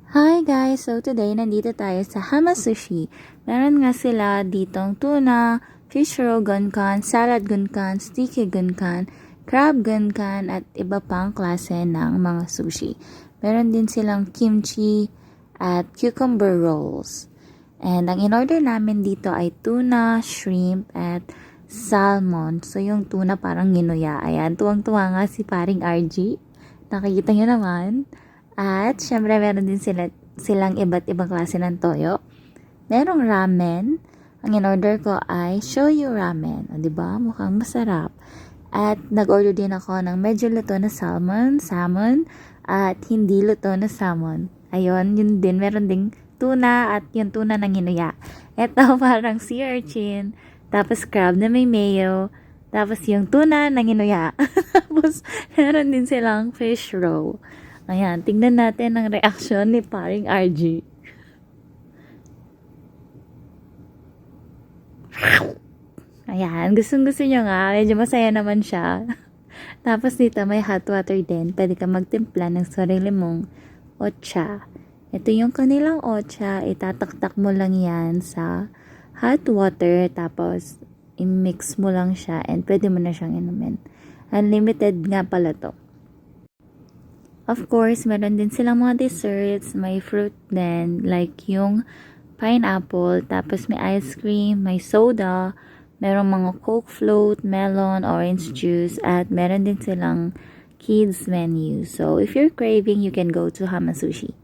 Hi guys! So today, nandito tayo sa Hama Sushi. Meron nga sila ditong tuna, fish roe gunkan, salad gunkan, sticky gunkan, crab gunkan, at iba pang klase ng mga sushi. Meron din silang kimchi at cucumber rolls. And ang in-order namin dito ay tuna, shrimp, at salmon. So yung tuna parang ginuya. Ayan, tuwang-tuwa nga si paring RG. Nakikita nyo naman. At, syempre, meron din silang iba't ibang klase ng toyo. Merong ramen. Ang in-order ko ay shoyu ramen. O, diba? Mukhang masarap. At, nag-order din ako ng medyo luto na salmon, at hindi luto na salmon. Ayun, yun din. Meron ding tuna at yung tuna ng hinuya. Ito, parang sea urchin. Tapos, crab na may mayo. Tapos, yung tuna ng hinuya. Tapos, meron din silang fish roe. Ayan, tingnan natin ang reaksyon ni paring RG. Ayan, gustong-gusto nyo nga. Medyo masaya naman siya. Tapos dito may hot water din. Pwede ka magtimpla ng sarili mong ocha. Ito yung kanilang ocha. Itataktak mo lang yan sa hot water. Tapos, i-mix mo lang siya. And pwede mo na siyang inumin. Unlimited nga pala to. Of course, meron din silang mga desserts, may fruit din, like yung pineapple, tapos may ice cream, may soda, meron mga Coke float, melon, orange juice, at meron din silang kids menu. So, if you're craving, you can go to Hama Sushi.